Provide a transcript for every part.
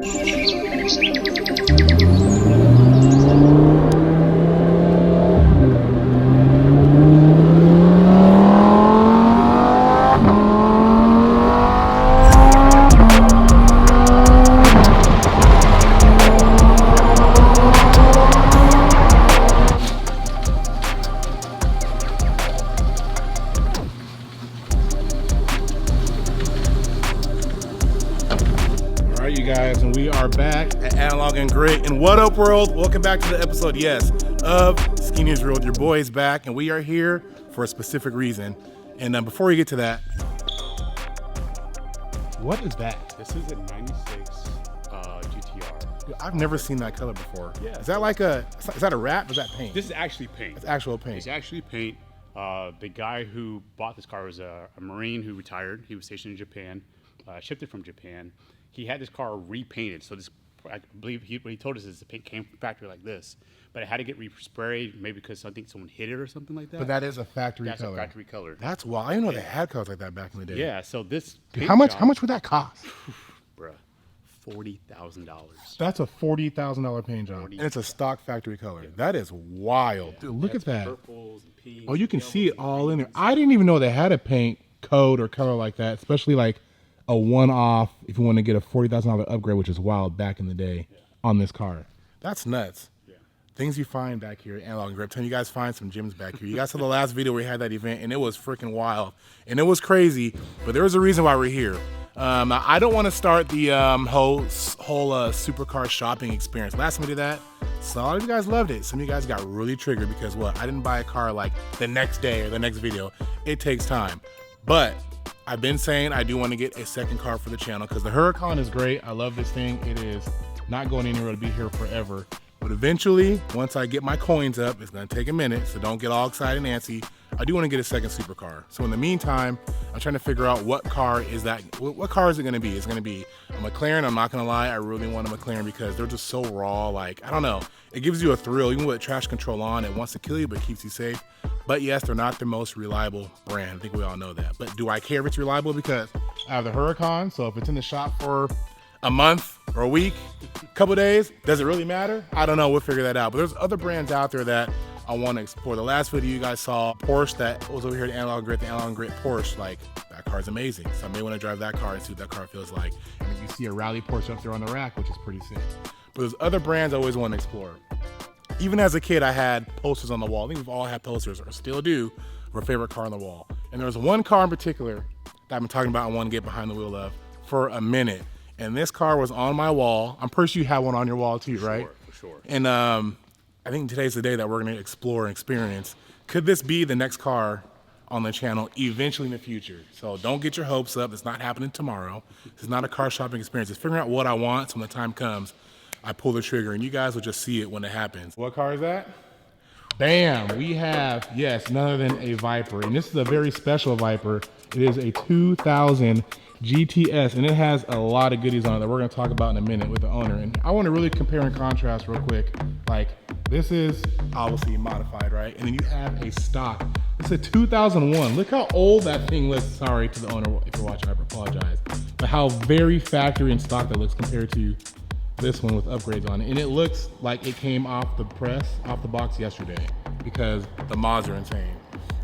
Alright, you guys, and we are back at Analog and Grit. And what up, world? Welcome back to the episode, yes, of Ski News World. Your boy's back, and we are here for a specific reason. And before we get to that, what is that? This is a 96 GTR. I've never seen that color before. Yeah. Is that like is that a wrap? Or is that paint? This is actually paint. It's actual paint. It's actually paint. The guy who bought this car was a Marine who retired. He was stationed in Japan, shipped it from Japan. He had this car repainted. So this, I believe what he told us is the paint came from factory like this, but it had to get resprayed, maybe because I think someone hit it or something like that. But that is a factory That's color. a factory color. That's wild. I didn't know they had colors like that back in the day. Yeah. So this. Dude, how much would that cost? Bruh, $40,000. That's a $40,000 paint job, and it's a stock factory color. Yeah. That is wild. Yeah. Dude, look at that. Purples and pinks, oh, you can see it all in there. I didn't even know they had a paint code or color like that, especially like a one-off if you want to get a $40,000 upgrade, which is wild back in the day on this car. That's nuts. Yeah. Things you find back here at Analog and Grit. I'm telling you guys, find some gems back here. You guys saw the last video where we had that event, and it was freaking wild, and it was crazy, but there was a reason why we're here. I don't want to start the whole supercar shopping experience. Last time we did that, so a lot of you guys loved it. Some of you guys got really triggered because what? I didn't buy a car like the next day or the next video. It takes time, but I've been saying I do want to get a second car for the channel because the Huracan is great. I love this thing. It is not going anywhere. It'll be here forever. But eventually, once I get my coins up, it's going to take a minute, so don't get all excited and antsy. I do want to get a second supercar. So in the meantime, I'm trying to figure out what car is that. What car is it going to be? It's going to be a McLaren. I'm not going to lie. I really want a McLaren because they're just so raw. Like, I don't know. It gives you a thrill. Even with traction control on, it wants to kill you, but keeps you safe. But yes, they're not the most reliable brand. I think we all know that. But do I care if it's reliable? Because I have the Huracan, so if it's in the shop for a month or a week, a couple days, does it really matter? I don't know. We'll figure that out. But there's other brands out there that I want to explore. The last video you guys saw, Porsche, that was over here at Analog Grit, the Analog Grit Porsche, like, that car's amazing. So I may want to drive that car and see what that car feels like. And you see a rally Porsche up there on the rack, which is pretty sick. But there's other brands I always want to explore. Even as a kid, I had posters on the wall. I think we've all had posters, or still do, of our favorite car on the wall. And there was one car in particular that I've been talking about I want to get behind the wheel of for a minute. And this car was on my wall. I'm pretty sure you have one on your wall too, right? For sure. And I think today's the day that we're going to explore and experience. Could this be the next car on the channel eventually in the future? So don't get your hopes up. It's not happening tomorrow. This is not a car shopping experience. It's figuring out what I want, so when the time comes, I pull the trigger, and you guys will just see it when it happens. What car is that? Bam! We have, yes, none other than a Viper. And this is a very special Viper. It is a 2000 GTS, and it has a lot of goodies on it that we're going to talk about in a minute with the owner. And I want to really compare and contrast real quick. Like, this is obviously modified, right? And then you have a stock. It's a 2001. Look how old that thing looks. Sorry to the owner if you're watching, I apologize. But how very factory and stock that looks compared to this one with upgrades on it. And it looks like it came off the press, off the box yesterday, because the mods are insane.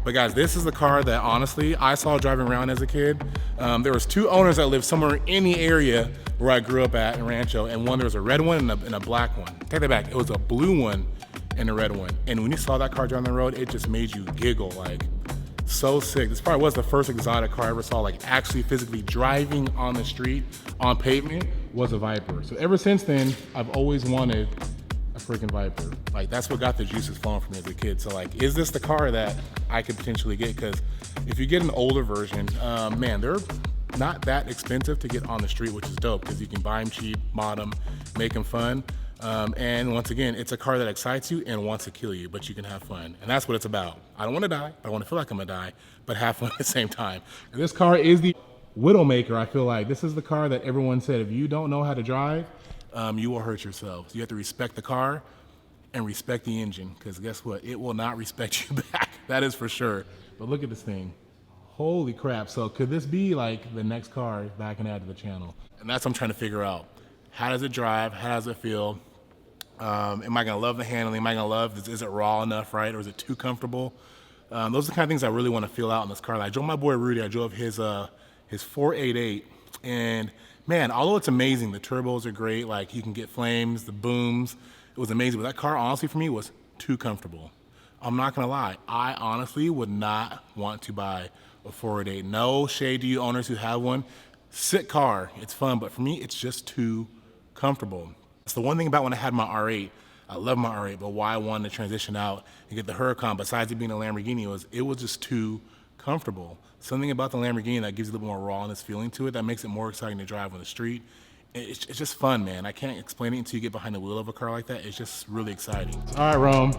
But guys, this is the car that honestly I saw driving around as a kid. There was two owners that lived somewhere in the area where I grew up at in Rancho, and one, there was a red one and a black one. Take that back, it was a blue one and a red one. And when you saw that car driving the road, it just made you giggle, like, so sick. This probably was the first exotic car I ever saw, like actually physically driving on the street, on pavement, was a Viper. So ever since then, I've always wanted a freaking Viper. Like, that's what got the juices flowing for me as a kid. So like, is this the car that I could potentially get? Because if you get an older version, man, they're not that expensive to get on the street, which is dope because you can buy them cheap, mod them, make them fun. And once again, it's a car that excites you and wants to kill you, but you can have fun. And that's what it's about. I don't want to die, but I want to feel like I'm gonna die, but have fun at the same time. And this car is the Widowmaker. I feel like this is the car that everyone said, if you don't know how to drive, you will hurt yourself. So you have to respect the car and respect the engine, because guess what? It will not respect you back. That is for sure. But look at this thing. Holy crap. So could this be like the next car that I can add to the channel? And that's what I'm trying to figure out. How does it drive? How does it feel? Am I gonna love the handling? Am I gonna love? Is it raw enough, right, or is it too comfortable? Those are the kind of things I really want to feel out in this car. Like, I drove my boy Rudy. I drove his 488, and man, although it's amazing, the turbos are great. Like, you can get flames, the booms. It was amazing, but that car, honestly, for me, was too comfortable. I'm not gonna lie. I honestly would not want to buy a 488. No shade to you owners who have one. Sick car. It's fun, but for me, it's just too comfortable. It's the one thing about when I had my R8. I love my R8, but why I wanted to transition out and get the Huracan, besides it being a Lamborghini, it was just too comfortable. Something about the Lamborghini that gives you a little more rawness feeling to it that makes it more exciting to drive on the street. It's just fun, man. I can't explain it until you get behind the wheel of a car like that. It's just really exciting. All right, Rome.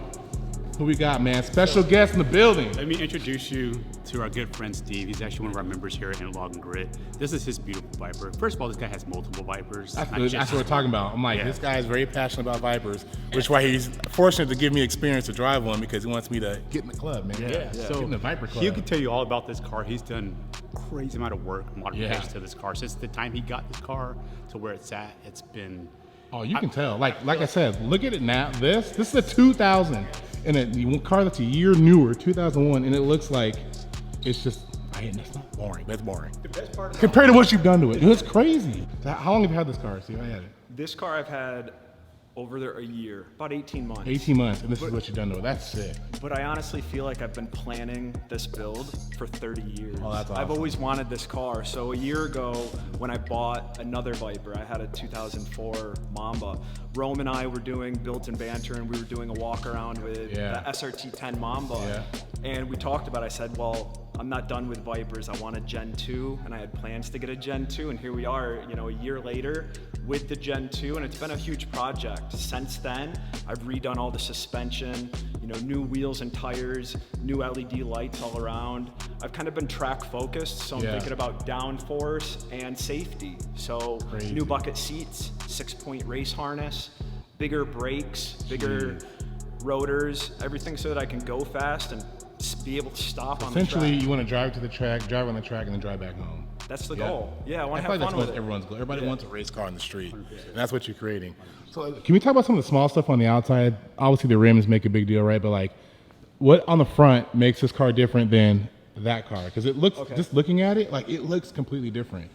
Who we got, man? Special guest in the building. Let me introduce you to our good friend Steve. He's actually one of our members here in Log and Grit. This is his beautiful Viper. First of all, this guy has multiple Vipers. That's what we're talking about. I'm like, Yeah. This guy is very passionate about Vipers, which is why he's fortunate to give me experience to drive one because he wants me to get in the club, man. Yeah. So get in the Viper club. He could tell you all about this car. He's done crazy amount of work and modifications Yeah. to this car. Since the time he got this car to where it's at, it's been... Oh, you can tell. Like I said, look at it now. This is a 2000, and a car that's a year newer, 2001, and it looks like it's just. It's not boring. That's boring. The best part Compared to what you've done to it, it's crazy. How long have you had this car, Steve? I had it. this car I've had over there a year, about 18 months. 18 months, and this is what you've done to it. That's sick. But I honestly feel like I've been planning this build for 30 years. Oh, that's I've awesome. always wanted this car. So a year ago, when I bought another Viper, I had a 2004 Mamba. Rome and I were doing Built and Banter, and we were doing a walk around with Yeah. the SRT 10 Mamba. Yeah. And we talked about it. I said, well, I'm not done with Vipers. I want a Gen 2, and I had plans to get a Gen 2, and here we are, a year later with the Gen 2, and it's been a huge project. Since then, I've redone all the suspension, new wheels and tires, new LED lights all around. I've kind of been track focused, so I'm Yeah. thinking about downforce and safety. So Crazy. new bucket seats, 6-point race harness, bigger brakes, bigger rotors, everything so that I can go fast and be able to stop on the Essentially, track. you want to drive to the track, drive on the track, and then drive back home. That's the goal. Yeah, I want to feel have like fun that's with what it. everyone's goal. Everybody Yeah. wants a race car on the street, and that's what you're creating. So, can we talk about some of the small stuff on the outside? Obviously, the rims make a big deal, right? But like, what on the front makes this car different than that car? Because it looks, just looking at it, like it looks completely different.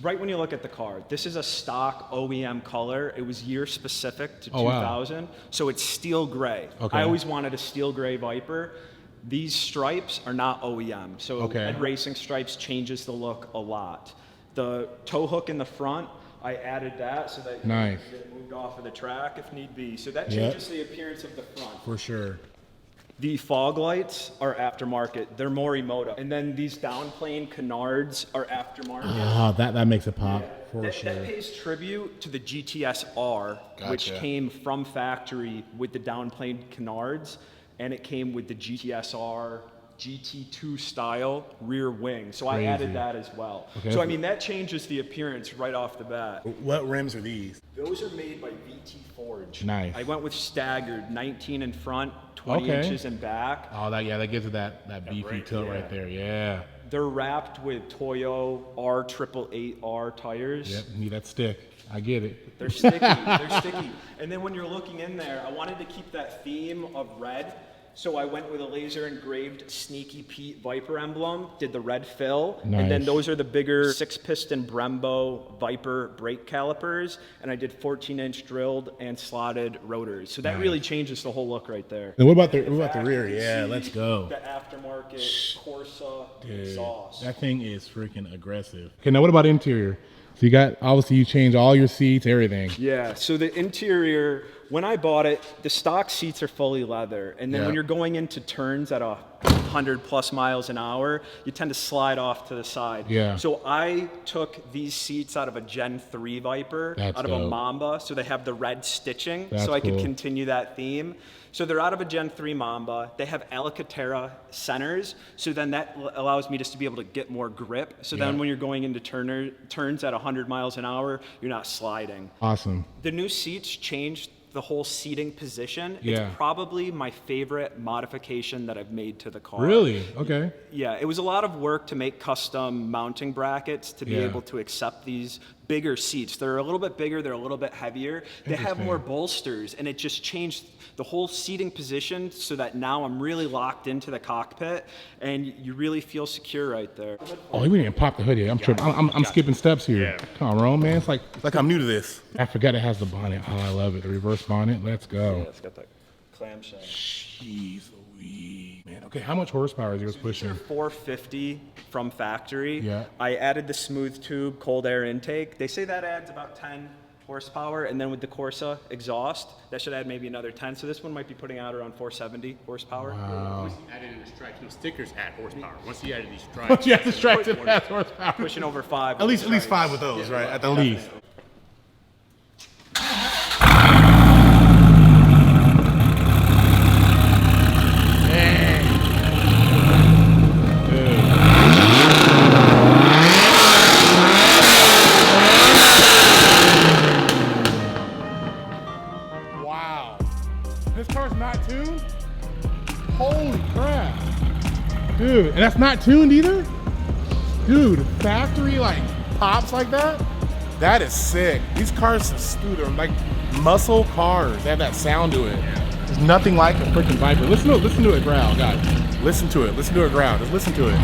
Right when you look at the car, this is a stock OEM color. It was year specific to Oh, wow. 2000, so it's steel gray. Okay. I always wanted a steel gray Viper. These stripes are not OEM, so Okay. Ed Racing stripes changes the look a lot. The tow hook in the front, I added that so that you Nice. can get moved off of the track if need be. So that Yep. changes the appearance of the front. For sure. The fog lights are aftermarket. They're Morimoto. And then these downplane canards are aftermarket. Oh, that makes it pop for That sure. pays tribute to the GTS R, which Gotcha. came from factory with the downplane canards, and it came with the GTS R GT2 style rear wing. So Crazy. I added that as well. Okay. So I mean, that changes the appearance right off the bat. What rims are these? Those are made by VT Forge. Nice. I went with staggered, 19 in front, 20 Okay. inches in back. Oh, that gives it that beefy tilt right there. Yeah. They're wrapped with Toyo R888R tires. Yep. Need that stick. I get it. They're sticky. They're sticky. And then when you're looking in there, I wanted to keep that theme of red. So I went with a laser engraved Sneaky Pete Viper emblem, did the red fill, and then Nice. those are the bigger 6-piston Brembo Viper brake calipers, and I did 14-inch drilled and slotted rotors. So that really changes the whole look right there. And what about the Back, rear? you can Yeah, see let's go. The aftermarket Corsa exhaust. That thing is freaking aggressive. Okay, now what about interior? So you changed all your seats, everything. Yeah, so the interior, when I bought it, the stock seats are fully leather. And then Yeah. when you're going into turns at 100 plus miles an hour, you tend to slide off to the side. Yeah. So I took these seats out of a Gen 3 Viper, That's out of a dope. Mamba, so they have the red stitching, That's so I could cool. continue that theme. So they're out of a Gen 3 Mamba. They have Alcantara centers, so then that allows me just to be able to get more grip. So then Yeah. when you're going into turns at 100 miles an hour, you're not sliding. Awesome. The new seats changed the whole seating position. Yeah. It's probably my favorite modification that I've made to the car. Really? Okay. Yeah, it was a lot of work to make custom mounting brackets to be Yeah. able to accept these bigger seats. They're a little bit bigger, they're a little bit heavier. They have more bolsters, and it just changed the whole seating position so that now I'm really locked into the cockpit, and you really feel secure right there. Oh, we didn't pop the hood yet. I'm tripping. I'm skipping steps here. Yeah. Come on, Rome, man. It's like I'm new to this. I forgot it has the bonnet. Oh, I love it. The reverse bonnet. Let's go. Yeah, it's got that clamshell. Jeez Louise. Man, okay, how much horsepower is yours pushing? 450 from factory. Yeah. I added the smooth tube cold air intake. They say that adds about 10 horsepower, and then with the Corsa exhaust, that should add maybe another 10. So this one might be putting out around 470 horsepower. Once he added in the stripes, stickers add horsepower. Once he added these stripes, But you have to strike to pass horsepower. Pushing over 5. At least 5 with those, right? At the least. Wow. This car's not tuned? Holy crap. Dude, and that's not tuned either? Dude, factory like pops like that? That is sick. These cars are like muscle cars. They have that sound to it. There's nothing like a freaking Viper. Listen to it growl, guys. Listen to it growl. Just listen to it.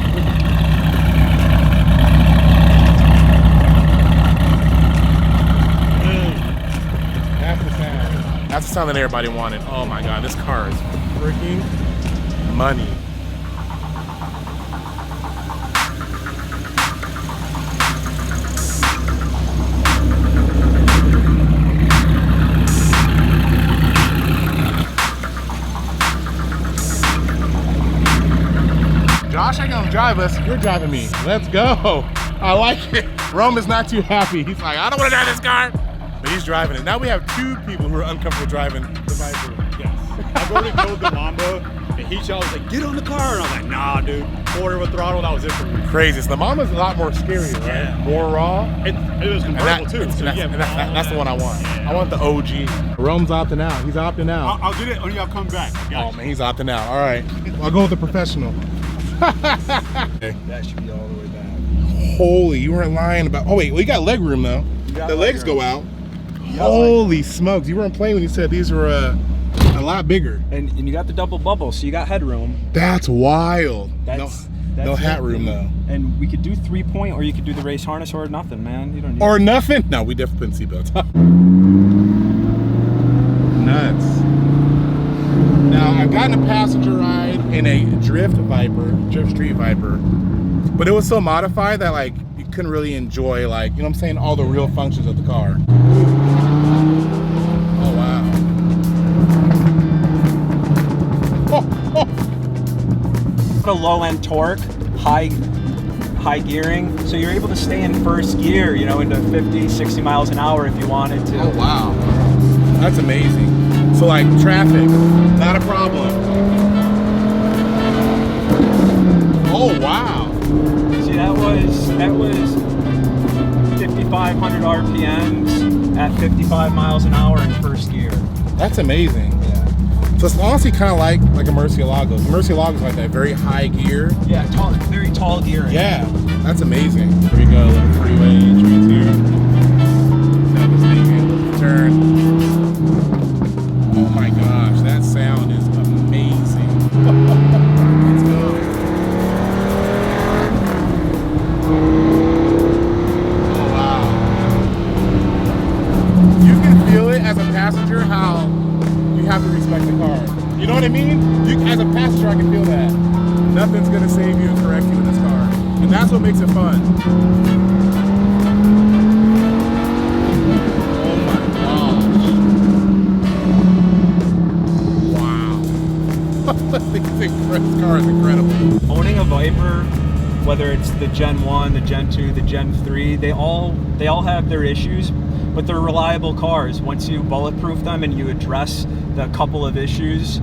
That's the sound. That's the sound that everybody wanted. Oh my God, this car is freaking money. Josh ain't gonna drive us, you're driving me. Let's go. I like it. Rome is not too happy. He's like, I don't wanna drive this car. But he's driving it. Now we have 2 people who are uncomfortable driving the Viper. yes. I've already drove the Mamba, and he was like, get on the car. And I was like, nah, dude. Quarter with throttle, that was it for me. Crazy. So the Mamba's a lot more scary, right? Yeah. More raw. It was convertible too. So That's the one I want. I want the OG. Rome's opting out. He's opting out. I'll get it when y'all come back. Oh man, he's opting out. All right. I'll go with the professional. That should be all the way back. Holy, you weren't lying about. Oh wait, well, you got leg room though. The legs go out. Holy smokes, you weren't playing when you said these were a lot bigger. And you got the double bubble, so you got headroom. That's wild. That's no hat room though. And we could do 3-point, or you could do the race harness, or nothing, man. You don't need Or nothing? No, we definitely put seatbelts on. Nuts. Now, I've gotten a passenger ride in a Drift Street Viper, but it was so modified that like you couldn't really enjoy like, you know what I'm saying, all the real functions of the car. Oh wow. a low end torque, high gearing, so you're able to stay in first gear, you know, into 50, 60 miles an hour if you wanted to. Oh wow, that's amazing. So like traffic, not a problem. Oh wow. See, that was 5,500 RPMs at 55 miles an hour in first gear. That's amazing. Yeah. So it's honestly kind of like a Murcielago. Murcielago's like that very high gear. Yeah, very tall gearing. Yeah, that's amazing. Here we go, little freeway entrance here. Set this thing in, turn. Oh my gosh, that sound is amazing. Let's go. Oh wow. You can feel it as a passenger how you have to respect the car. You know what I mean? As a passenger, I can feel that. Nothing's gonna save you and correct you in this car. And that's what makes it fun. Oh my gosh. Wow. This car is incredible. Owning a Viper, whether it's the Gen 1, the Gen 2, the Gen 3, they all have their issues, but they're reliable cars. Once you bulletproof them and you address the couple of issues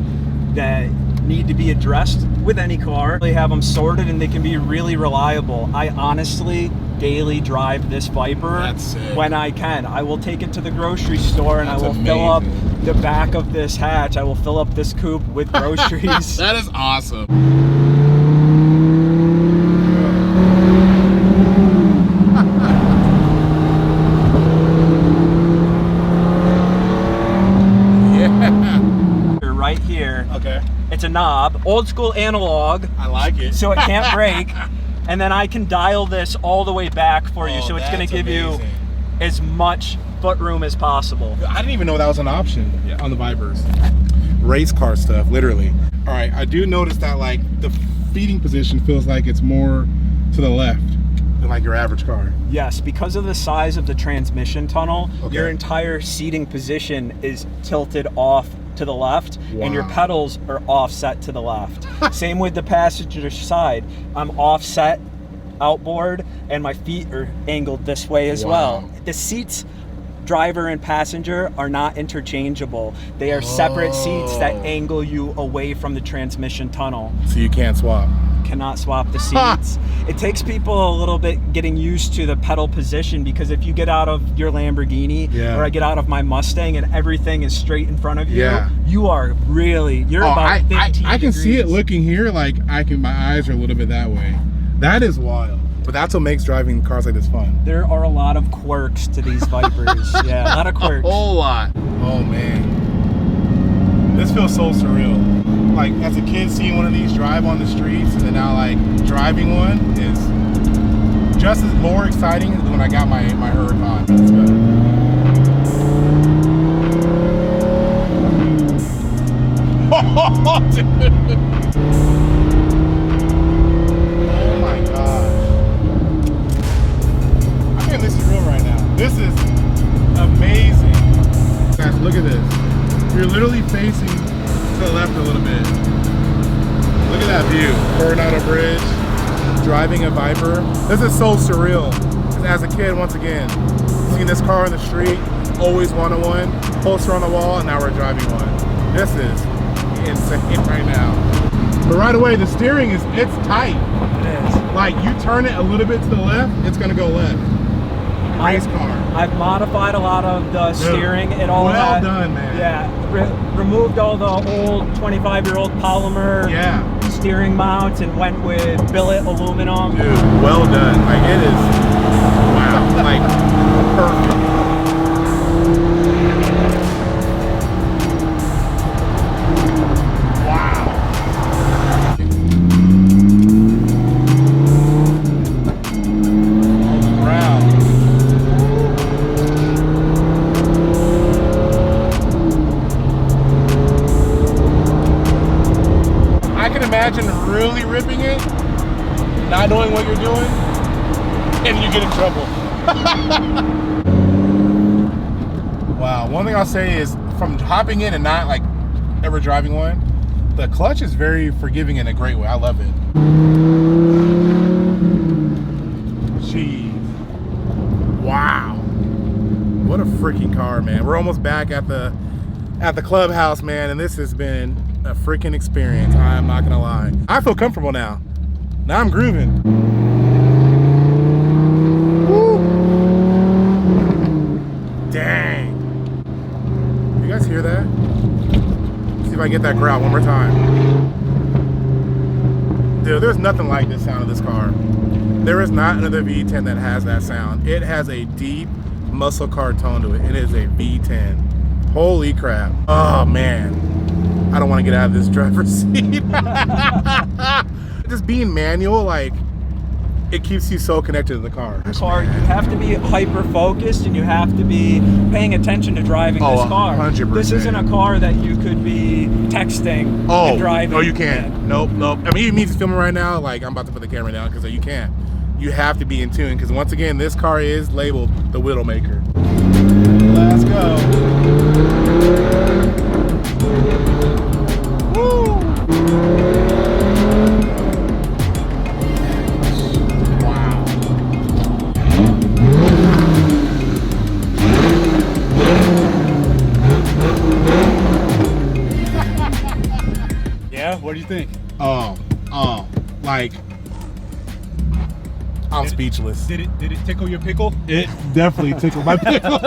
that need to be addressed with any car, they have them sorted and they can be really reliable. I honestly daily drive this Viper when I can. I will take it to the grocery store and I will fill up the back of this hatch. I will fill up this coupe with groceries. That is awesome. a knob, old school analog, I like it. so it can't break. And then I can dial this all the way back for you, Oh, so it's going that's to give amazing. you as much foot room as possible. I didn't even know that was an option on the Vipers. Race car stuff, literally. All right, I do notice that like the feeding position feels like it's more to the left than like your average car. Yes, because of the size of the transmission tunnel, Okay. your entire seating position is tilted off to the left, and your Wow. pedals are offset to the left. Same with the passenger side. I'm offset outboard, and my feet are angled this way as Wow. well. The seats, driver and passenger, are not interchangeable. They are separate seats that angle you away from the transmission tunnel. So you can't swap. Cannot swap the seats. It takes people a little bit getting used to the pedal position, because if you get out of your Lamborghini Yeah. or I get out of my Mustang and everything is straight in front of you, Yeah. you are really, you're about I 15 can see it degrees. looking here, like my eyes are a little bit that way. That is wild. But that's what makes driving cars like this fun. There are a lot of quirks to these Vipers. Yeah, a lot of quirks. lot. Oh man. This feels so surreal. Like as a kid seeing one of these drive on the streets, and then now like driving one is just as more exciting than when I got my Huracan. Let's go. Oh, dude. Oh my gosh. I think this is real right now. This is amazing. Guys, look at this. You're literally facing to the left a little bit. Look at that view. Coronado Bridge, driving a Viper. This is so surreal. As a kid, once again, seeing this car on the street, always wanted one, poster on the wall, and now we're driving one. This is insane right now. But right away, the steering it's tight. It is. Like you turn it a little bit to the left, it's gonna go left. Race car. I've modified a lot of the steering. It all Well had- done, man. Yeah, removed all the old 25-year-old polymer Yeah. steering mounts and went with billet aluminum. Dude, well done. Like it is, wow, like perfect. Wow. On the ground. I can imagine really ripping it, not knowing what you're doing, and you get in trouble. Wow, one thing I'll say is from hopping in and not like ever driving one, the clutch is very forgiving in a great way. I love it. Jeez. Wow. What a freaking car, man. We're almost back at the clubhouse, man, and this has been a freaking experience. I'm not gonna lie. I feel comfortable now. Now I'm grooving. Woo. Dang. You guys hear that? See if I can get that growl one more time. Dude, there's nothing like the sound of this car. There is not another V10 that has that sound. It has a deep muscle car tone to it. It is a V10. Holy crap. Oh man. I don't want to get out of this driver's seat. Just being manual, like, it keeps you so connected to the car. Car, you have to be hyper focused and you have to be paying attention to driving Oh, this car. 100%. This isn't a car that you could be texting and driving. Oh, you can't. Nope. I mean, even me just filming right now, like, I'm about to put the camera down because you can't. You have to be in tune because once again, this car is labeled the Widowmaker. Let's go. Woo! Wow. Yeah, what do you think? Like, I'm speechless. Did it tickle your pickle? It definitely tickled my pickle.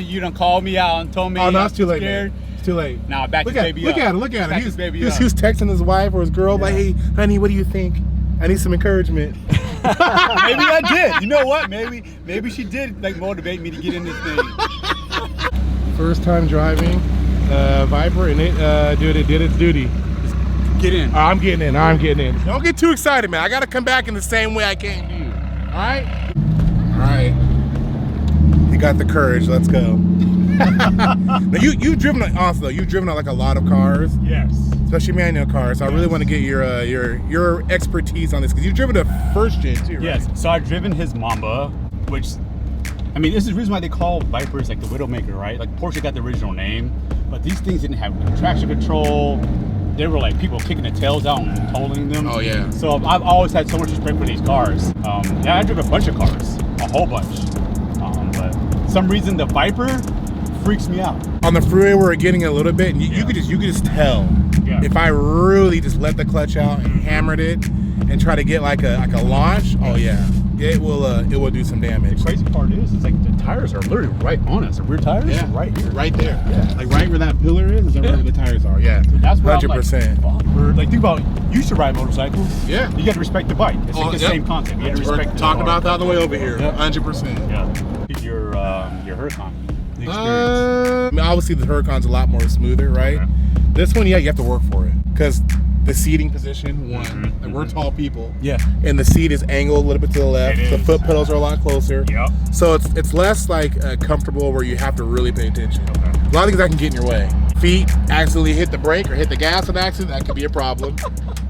You done called me out and told me Oh, no, it's too late, scared. man. It's too late. Nah, back Look this at, baby look up. at it. Look at Back it. this baby He up. was texting his wife or his girl, like, hey, honey, what do you think? I need some encouragement. Maybe I did. You know what? Maybe she did like motivate me to get in this thing. First time driving Viper, and it did its duty. Just Get in. I'm getting in. I'm getting in. Don't get too excited, man. I got to come back in the same way I came to you. All right? All right. You got the courage. Let's go. Now, you've driven, honestly, though, you've driven like a lot of cars. Yes. Especially manual cars. So I really want to get your expertise on this because you've driven the first gen too, right? Yes. So I've driven his Mamba, which, I mean, this is the reason why they call Vipers like the Widowmaker, right? Like Porsche got the original name, but these things didn't have traction control. They were like people kicking their tails out and tolling them. Oh yeah. So I've always had so much respect for these cars. Yeah, I driven a bunch of cars, a whole bunch. But for some reason the Viper freaks me out. On the freeway, we're getting a little bit, and you could just tell. Yeah. If I really just let the clutch out and hammered it, and try to get like a launch, oh yeah, it will do some damage. The crazy part is like the tires are literally right on us. The rear tires are right here. Right there. Yeah. Like right where that pillar is where the tires are. Yeah. So that's where 100%. I'm like, fuck. Like think about, you used to ride motorcycles. Yeah. You got to respect the bike. It's like the same concept. You got to respect the talking car. about that on the way over here. Yep. 100%. Yeah. Your Huracan. The experience. I mean, obviously the Huracan's a lot more smoother, right? Okay. This one, yeah, you have to work for it because the seating position, like we're tall people, Yeah. and the seat is angled a little bit to the left. It The is. foot pedals are a lot closer. Yep. So it's less like comfortable where you have to really pay attention. Okay. A lot of things that can get in your way. Feet accidentally hit the brake or hit the gas on accident, that could be a problem,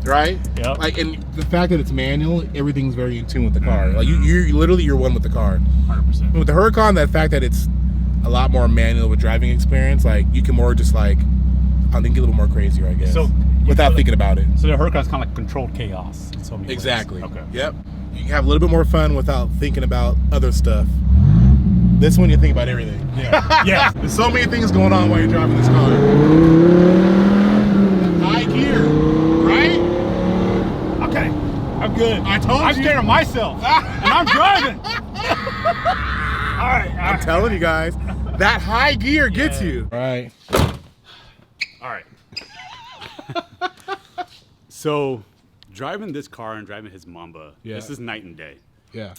right? Yep. Like, and the fact that it's manual, everything's very in tune with the car. Like you literally, you're one with the car. 100%. And with the Huracan, that fact that it's a lot more manual with driving experience, like you can more just like, I think, get a little more crazier, I guess. So, without thinking about it. So the Huracan's kind of like controlled chaos in so many ways. Exactly. Okay. Yep. You can have a little bit more fun without thinking about other stuff. This one, you think about everything. Yeah. Yeah. There's so many things going on while you're driving this car. High gear, right? Okay. I'm good. I told I'm you. scared of myself, and I'm driving. All right. I'm telling you guys, that high gear gets you. Right. All right. So, driving this car and driving his Mamba, this is night and day. Yeah.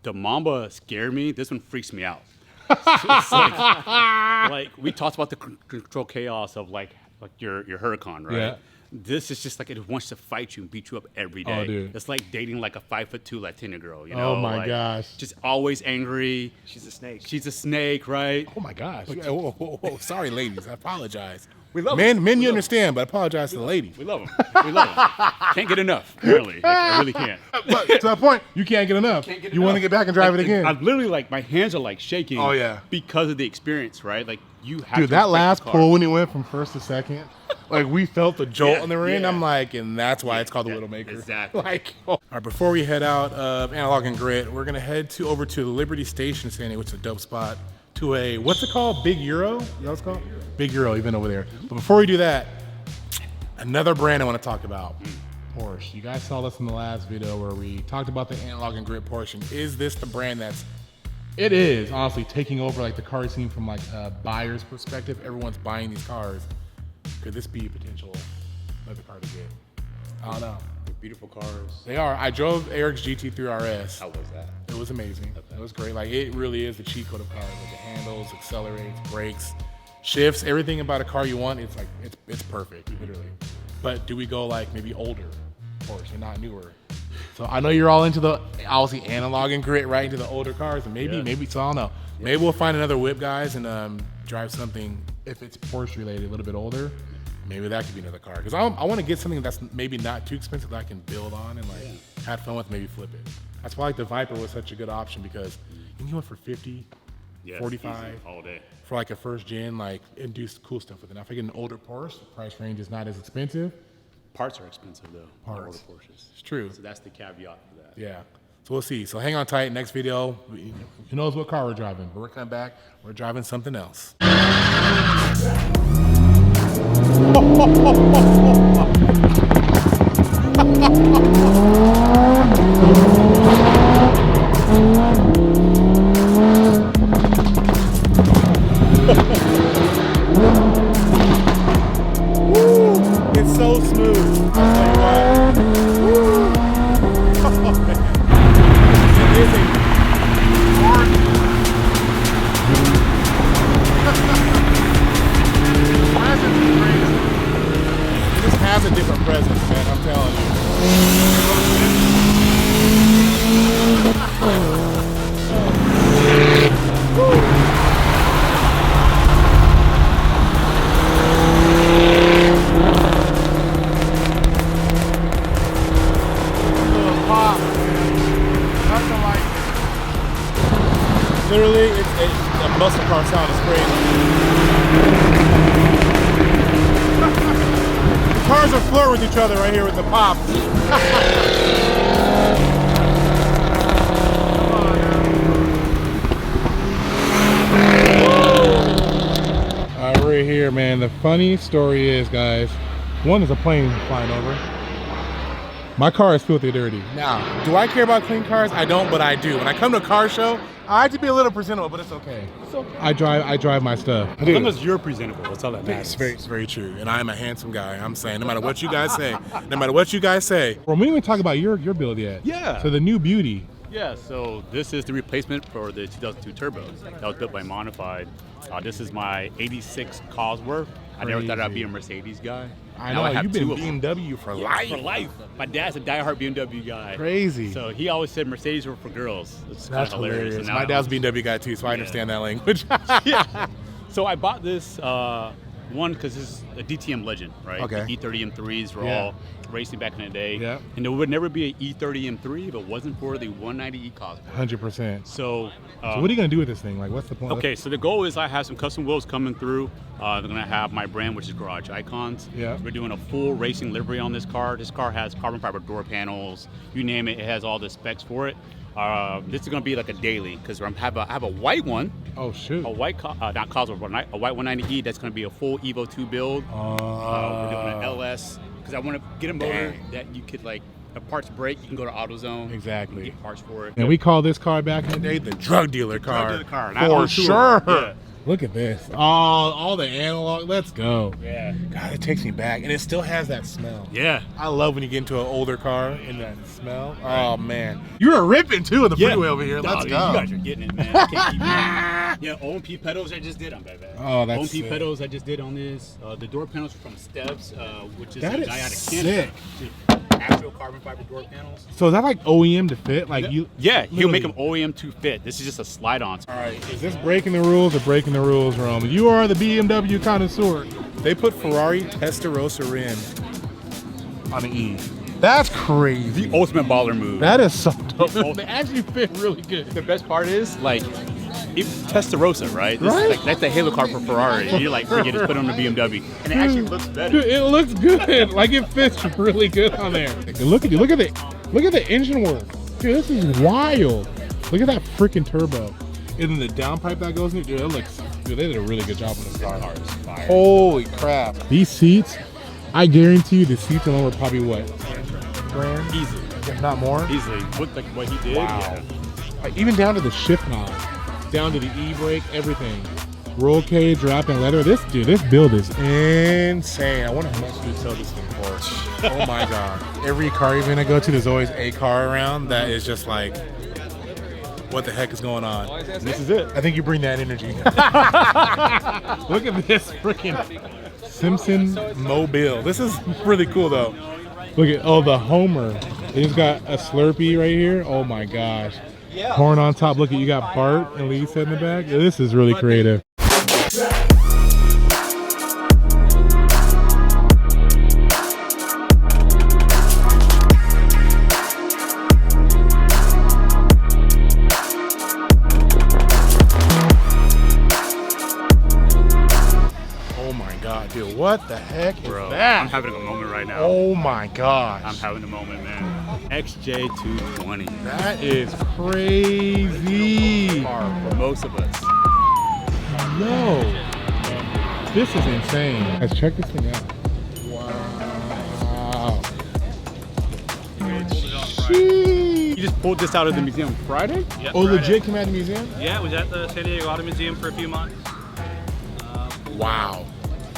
The Mamba scared me. This one freaks me out. It's like we talked about the control chaos of like your Huracan, right? Yeah. This is just like it wants to fight you and beat you up every day. Oh, dude. It's like dating like a 5'2" Latina girl, you know? Oh my like, gosh. Just always angry. She's a snake. She's a snake, right? Oh my gosh. Whoa, whoa, whoa. Sorry, ladies. I apologize. We love men, you understand, but I apologize to the ladies. We love them. We love them. Can't get enough, apparently. Like, I really can't. But to that point, you can't get enough. You want to get back and drive it again. I'm literally like, my hands are like shaking. Oh, yeah. Because of the experience, right? Like, you have Dude, to that respect last the car. pull when he went from first to second, like we felt the jolt in the ring. yeah. I'm like, and that's why it's called the Yeah, Widowmaker. exactly. Like, all right, before we head out of Analog and Grit, we're gonna head over to the Liberty Station Standing, which is a dope spot, to a, what's it called? Big Euro? You know what it's called? Big Euro, even over there. But before we do that, another brand I want to talk about. Porsche. You guys saw this in the last video where we talked about the Analog and Grit Porsche. And is this the brand that's, it is honestly taking over like the car scene from like a buyer's perspective? Everyone's buying these cars. Could this be a potential another car to get? I don't know. They're beautiful cars. They are. I drove Eric's GT3 RS. How was that? It was amazing. It was great. Like, it really is the cheat code of cars. Like, it handles, accelerates, brakes, shifts, everything about a car you want. It's like, it's perfect, literally. But do we go like maybe older Porsche and not newer? So I know you're all into the, obviously, Analog and Grit, right? Into the older cars. And maybe, so I don't know. Maybe we'll find another whip, guys, and drive something, if it's Porsche related, a little bit older. Maybe that could be another car. Because I want to get something that's maybe not too expensive that I can build on and like have fun with, maybe flip it. That's why like the Viper was such a good option because you can get one for 50, Yes, 45 easy, all day. for like a first gen, like, and do cool stuff with it. Now, if I get an older Porsche, the price range is not as expensive. Parts are expensive though. Parts. Older Porsches. It's true. So that's the caveat for that. Yeah. So we'll see. So hang on tight. Next video, who knows what car we're driving, but we're coming back. We're driving something else. Woo! It's so smooth. I'll tell you what. Woo! Oh, man. It is a hard. It just has a different Cars are flirting with each other right here with the pops. Alright, we're here, man. The funny story is, guys, one is a plane flying over. My car is filthy dirty. Now, do I care about clean cars? I don't, but I do. When I come to a car show, I have to be a little presentable, but it's okay. It's okay. I drive my stuff. As long as you're presentable, that's all that matters. It's very true. And I am a handsome guy. I'm saying, no matter what you guys say, Well, we didn't even talk about your build yet. Yeah. So the new beauty. Yeah, so this is the replacement for the 2002 Turbo that was built by Modified. This is my 86 Cosworth. I never thought I'd be a Mercedes guy. I Now know, have you've been two of them. BMW for life. For life. My dad's a diehard BMW guy. Crazy. So he always said Mercedes were for girls. It's That's kinda hilarious. hilarious. And My now- dad's a BMW guy too, so I understand that language. Yeah. So I bought this one because this is a DTM legend, right? Okay. The E30 M3s were Yeah. all racing back in the day. Yeah. And there would never be an E30 M3 if it wasn't for the 190E Cosworth. 100%. So, So what are you gonna do with this thing? Like, what's the point? okay, so the goal is I have some custom wheels coming through. They're gonna have my brand, which is Garage Icons. Yeah. We're doing a full racing livery on this car. This car has carbon fiber door panels, you name it. It has all the specs for it. This is gonna be like a daily because I have a white one, Oh shoot. a white not Cosworth, but a white 190E. That's gonna be a full Evo 2 build. We're doing an LS because I want to get a motor that you could like. If parts break, you can go to AutoZone. Exactly. And get parts for it. And we call this car back in the day the drug dealer car. Drug dealer car. And I For own two sure. of them. Yeah. Look at this. All the analog. Let's go. Yeah. God, it takes me back. And it still has that smell. Yeah. I love when you get into an older car and that smell. Oh, man. You were ripping, too, on the freeway over here. Let's Dog, go. You guys are getting it, man. I can't keep yeah, OMP pedals I just did on that. Oh, that's OMP sick. pedals I just did on this. The door panels are from Steps, which is That a is guy out of sick. Canada. Actual carbon fiber door panels. So is that like OEM to fit? Like you? Yeah, he'll make them literally- OEM to fit. This is just a slide-on. All right, is this breaking the rules or breaking the rules, Rome? You are the BMW connoisseur. They put Ferrari Testarossa rims on the E. That's crazy. The ultimate baller move. That is so dope. They actually fit really good. The best part is, like, if Testarossa, right? This Right? Is like, that's the halo car for Ferrari. You're like, forget it, just put it on the BMW. And it actually looks better. Dude, it looks good. Like it fits really good on there. Look at you. Look at the engine work. Dude, this is wild. Look at that freaking turbo. And then the downpipe that goes in it, dude, it looks. Dude, they did a really good job on this car. Holy crap. These seats, I guarantee you the seats alone were probably what? $10,000? Easily. If not more. Easily. With like what he did. Wow. Yeah. Like, even down to the shift knob, down to the e-brake, everything. Roll cage, wrapping leather. This build is insane. I wonder how much you sell this thing for. Oh my god. Every car event I go to, there's always a car around that is just like, what the heck is going on? And this is it. I think you bring that energy. Look at this freaking Simpson Mobile. This is really cool though. Look at, the Homer. It's got a Slurpee right here. Oh my gosh. Horn on top. Look at, you got Bart and Lisa in the back. This is really creative. Oh my god, dude. What the heck is Bro, that? I'm having a moment right now. Oh my gosh. I'm having a moment, man. XJ220. That is crazy. Car for most of us. No. This is insane. Let's check this thing out. Wow. You just pulled this out of the museum Friday? Yep, Oh, Friday. legit came out of the museum? Yeah, it was at the San Diego Auto Museum for a few months. Wow.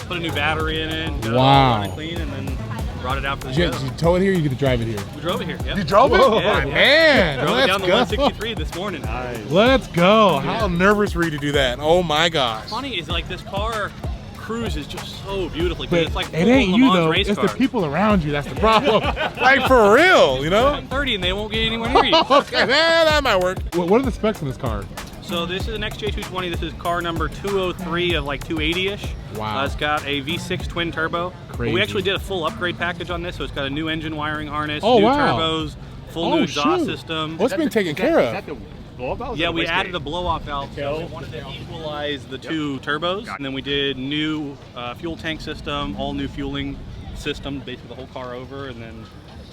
Put a new battery in it, got it Wow. all running clean, and then brought it out for the Did show. you tow it here or you get to drive it here? We drove it here. Yep. You drove it? Whoa, yeah. Man, Drove it let's down the go. 163 this morning. Let's go. How nervous were you to do that? Oh my gosh. Funny is like this car cruises just so beautifully. 'Cause But it's like it full ain't Le you Mans though, race it's cars. the people around you that's the problem. Like for real, you know? I'm 30 and they won't get anywhere near you. Okay, that might work. What are the specs on this car? So this is an XJ220. This is car number 203 of like 280-ish. Wow. It's got a V6 twin turbo. But Crazy. we actually did a full upgrade package on this, so it's got a new engine wiring harness, Oh, new wow. turbos, full new exhaust shoot. system. Well, it's been taken care Is that of. blow-up valves? Yeah, or we waste added gate? a blow-off valve. So we wanted to equalize the two turbos, and then we did new fuel tank system, all new fueling system, basically the whole car over, and then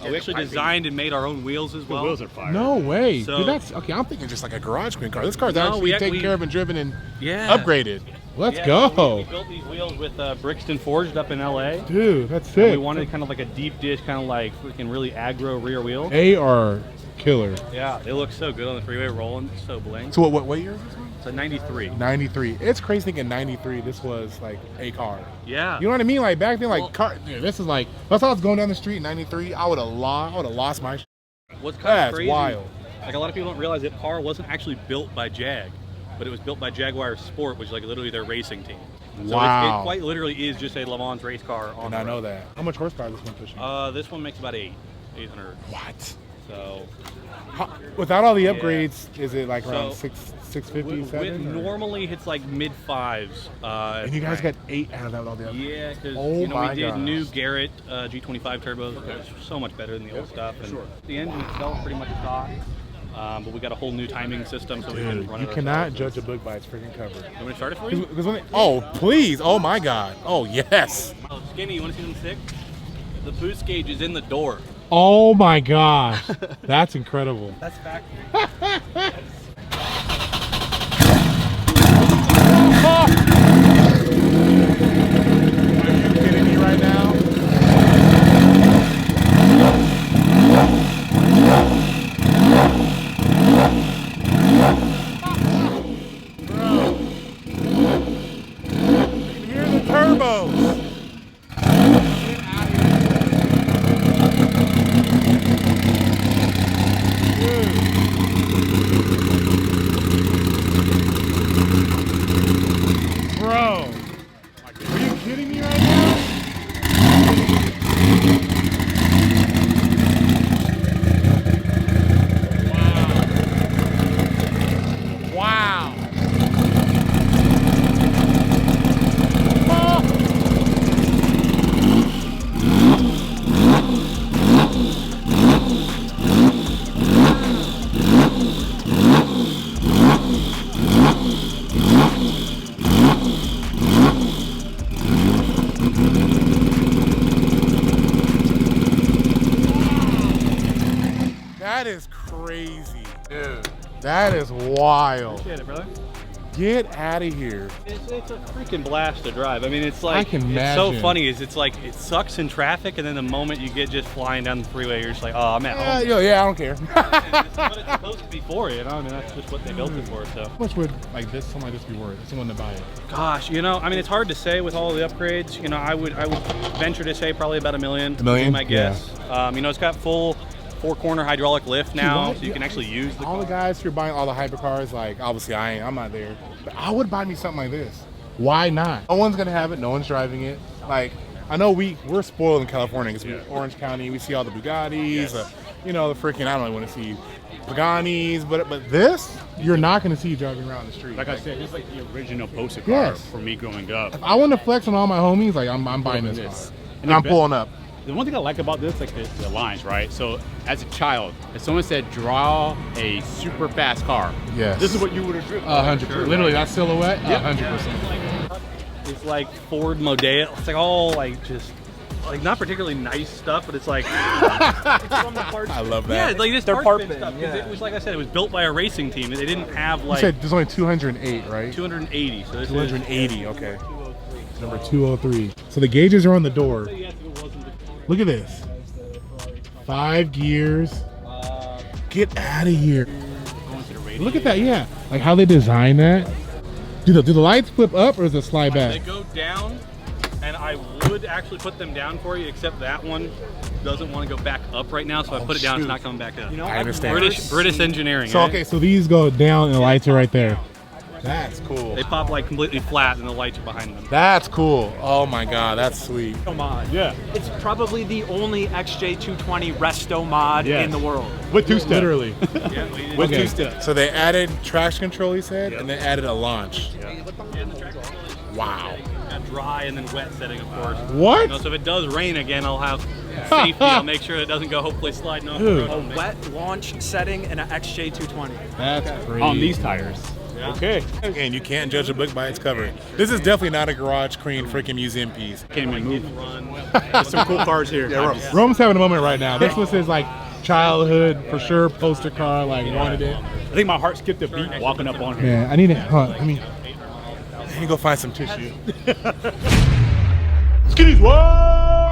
we actually designed and made our own wheels as The well. wheels are fire. No way. So- Dude, that's okay. I'm thinking just like a garage queen car. This car's No, actually we- taken care of and driven and Yeah. upgraded. Let's Yeah, go. so we built these wheels with Brixton Forged up in LA. Dude, that's And sick. we wanted kind of like a deep dish, kind of like freaking really aggro rear wheel. They are killer. Yeah, they look so good on the freeway rolling, so bling. So what year is this one? It's a 93. 93. It's crazy thinking 93 this was like a car. Yeah. You know what I mean? Like back then, like Well- car. Dude, this is like if I was going down the street in 93, I would have lost my. What's kind That's of crazy, wild. like a lot of people don't realize that car wasn't actually built by Jag, but it was built by Jaguar Sport, which is like literally their racing team. So Wow. it quite literally is just a Le Mans race car on And the I know road. that. How much horsepower is this one pushing? This one makes about 800. What? So Without all the Yeah. upgrades, is it like around So, 650, with 7? or- normally it's like mid fives. And you guys got 8 out of that with all the upgrades. Yeah, because Oh we my did gosh. new Garrett G25 turbos, which is so much better than the old stuff. And the engine itself pretty much stock, but we got a whole new timing system, so we can Dude, run you it cannot ourselves. judge a book by its freaking cover. You want me to start it for you? Oh, please. Oh my God. Oh, yes. Oh, Skinny, you want to see them sick? The boost gauge is in the door. Oh my gosh. That's incredible. That's factory. Are you kidding me right now? Bro. You can hear the turbos. Get out of here. Bro. Are you kidding me right now? Wow. That is crazy. Dude. That is wild. Get it, brother. Get out of here. It's a freaking blast to drive. I mean, it's like, can it's so imagine. funny is it's like, it sucks in traffic, and then the moment you get just flying down the freeway, you're just like, oh, I'm at home. Yeah, I don't care. It's what it's supposed to be for, you know? I mean, that's just what they built it for, so. How much would something like this be worth? Someone to buy it? Gosh, you know, I mean, it's hard to say with all the upgrades. You know, I would venture to say probably about $1 million. $1 million? Would be my guess. You know, it's got full 4-corner hydraulic lift now, so you can actually use the all car. the guys who are buying all the hypercars, like obviously I'm not there, but I would buy me something like this. Why not? No one's gonna have it. No one's driving it. Like I know we're spoiled in California because Orange County, we see all the Bugattis, you know, the freaking I don't really want to see Paganis, but this you're not gonna see driving around the street. Like I said, it's like the original poster car Yes. for me growing up. I want to flex on all my homies. Like I'm buying this car, and the I'm be- pulling up. The one thing I like about this, like the lines, right? So as a child, if someone said draw a super fast car, Yes. this is what you would have driven. 100%. Literally that silhouette. 100%. It's like Ford Model. It's like all like just like not particularly nice stuff, but it's like it's from the parts. I love Yeah, that. like this They're parts part bin bin, stuff. 'Cause yeah. It was like I said, it was built by a racing team. They didn't have You like said there's only 208, right? 280. So this 280. is Okay. Number 203. So the gauges are on the door. Yes, it wasn't Look at this. 5 gears. Get out of here. Going to the radio. Look at that. Yeah. Like how they designed that. Do the lights flip up or does it slide They back? go down, and I would actually put them down for you, except that one doesn't want to go back up right now, so I put it down. shoot. It's not coming back up. You know, I I've understand. never British seen- engineering. So eh? okay, so these go down and the lights are right there. That's cool. They pop like completely flat, and the lights are behind them. That's cool. Oh my God, that's sweet. mod. Yeah, It's probably the only XJ220 resto mod Yes. in the world. with two-step. Literally. Yeah, we did- With Okay. two steps. So they added traction control, he said, and they added a launch. Wow. Got dry and then wet setting, of course. What? You know, so if it does rain again, I'll have safety. I'll make sure it doesn't go hopefully sliding off the Dude. road. A wet launch setting in an XJ220. That's crazy. On these tires. Okay. And you can't judge a book by its cover. This is definitely not a garage queen freaking museum piece. Can't even move. Some cool cars here. Rome's having a moment right now. This was his like childhood for sure poster car, like wanted it. I think my heart skipped a beat walking up on here. Man, I need to hunt. I need to go find some tissue. Skitties, what?